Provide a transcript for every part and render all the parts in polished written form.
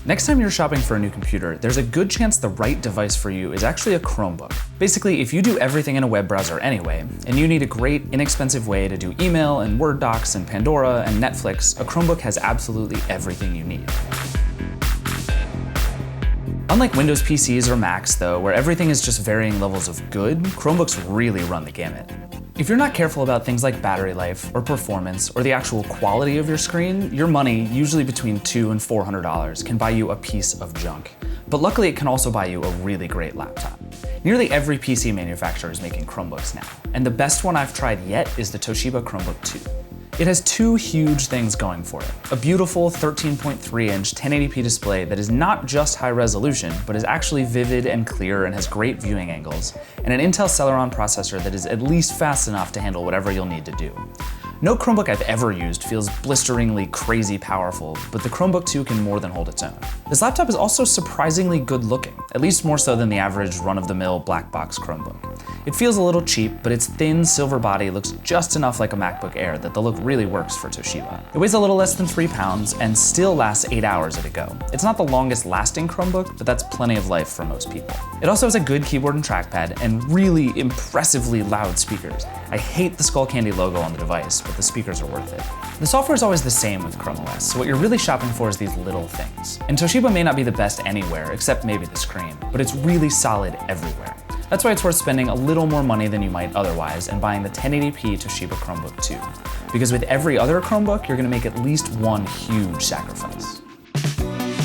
Next time you're shopping for a new computer, there's a good chance the right device for you is actually a Chromebook. Basically, if you do everything in a web browser anyway, and you need a great, inexpensive way to do email and Word docs and Pandora and Netflix, a Chromebook has absolutely everything you need. Unlike Windows PCs or Macs, though, where everything is just varying levels of good, Chromebooks really run the gamut. If you're not careful about things like battery life or performance or the actual quality of your screen, your money, usually between $200 and $400, can buy you a piece of junk. But luckily it can also buy you a really great laptop. Nearly every PC manufacturer is making Chromebooks now, and the best one I've tried yet is the Toshiba Chromebook 2. It has two huge things going for it. A beautiful 13.3-inch 1080p display that is not just high resolution, but is actually vivid and clear and has great viewing angles, and an Intel Celeron processor that is at least fast enough to handle whatever you'll need to do. No Chromebook I've ever used feels blisteringly crazy powerful, but the Chromebook 2 can more than hold its own. This laptop is also surprisingly good looking, at least more so than the average run-of-the-mill black box Chromebook. It feels a little cheap, but its thin silver body looks just enough like a MacBook Air that the look really works for Toshiba. It weighs a little less than 3 pounds and still lasts 8 hours at a go. It's not the longest lasting Chromebook, but that's plenty of life for most people. It also has a good keyboard and trackpad and really impressively loud speakers. I hate the Skullcandy logo on the device, but the speakers are worth it. The software is always the same with Chrome OS, so what you're really shopping for is these little things. And Toshiba may not be the best anywhere, except maybe the screen, but it's really solid everywhere. That's why it's worth spending a little more money than you might otherwise and buying the 1080p Toshiba Chromebook 2. Because with every other Chromebook, you're gonna make at least one huge sacrifice.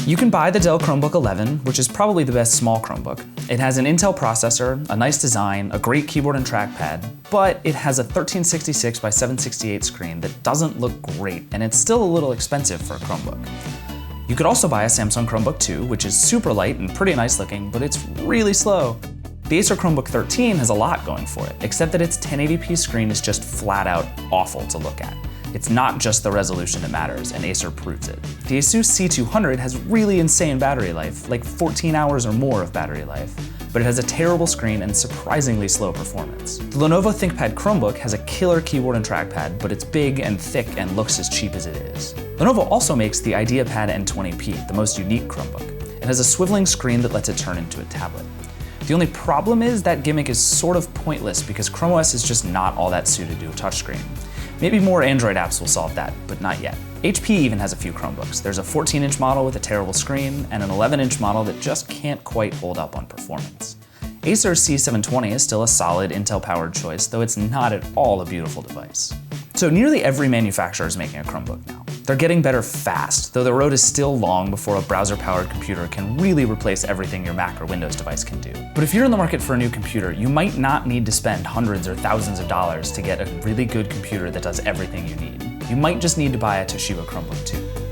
You can buy the Dell Chromebook 11, which is probably the best small Chromebook. It has an Intel processor, a nice design, a great keyboard and trackpad, but it has a 1366 by 768 screen that doesn't look great, and it's still a little expensive for a Chromebook. You could also buy a Samsung Chromebook 2, which is super light and pretty nice looking, but it's really slow. The Acer Chromebook 13 has a lot going for it, except that its 1080p screen is just flat out awful to look at. It's not just the resolution that matters, and Acer proves it. The Acer C720 has really insane battery life, like 14 hours or more of battery life, but it has a terrible screen and surprisingly slow performance. The Lenovo ThinkPad Chromebook has a killer keyboard and trackpad, but it's big and thick and looks as cheap as it is. Lenovo also makes the IdeaPad N20p, the most unique Chromebook. It has a swiveling screen that lets it turn into a tablet. The only problem is that gimmick is sort of pointless because Chrome OS is just not all that suited to a touchscreen. Maybe more Android apps will solve that, but not yet. HP even has a few Chromebooks. There's a 14-inch model with a terrible screen and an 11-inch model that just can't quite hold up on performance. Acer C720 is still a solid Intel-powered choice, though it's not at all a beautiful device. So nearly every manufacturer is making a Chromebook now. They're getting better fast, though the road is still long before a browser-powered computer can really replace everything your Mac or Windows device can do. But if you're in the market for a new computer, you might not need to spend hundreds or thousands of dollars to get a really good computer that does everything you need. You might just need to buy a Toshiba Chromebook 2.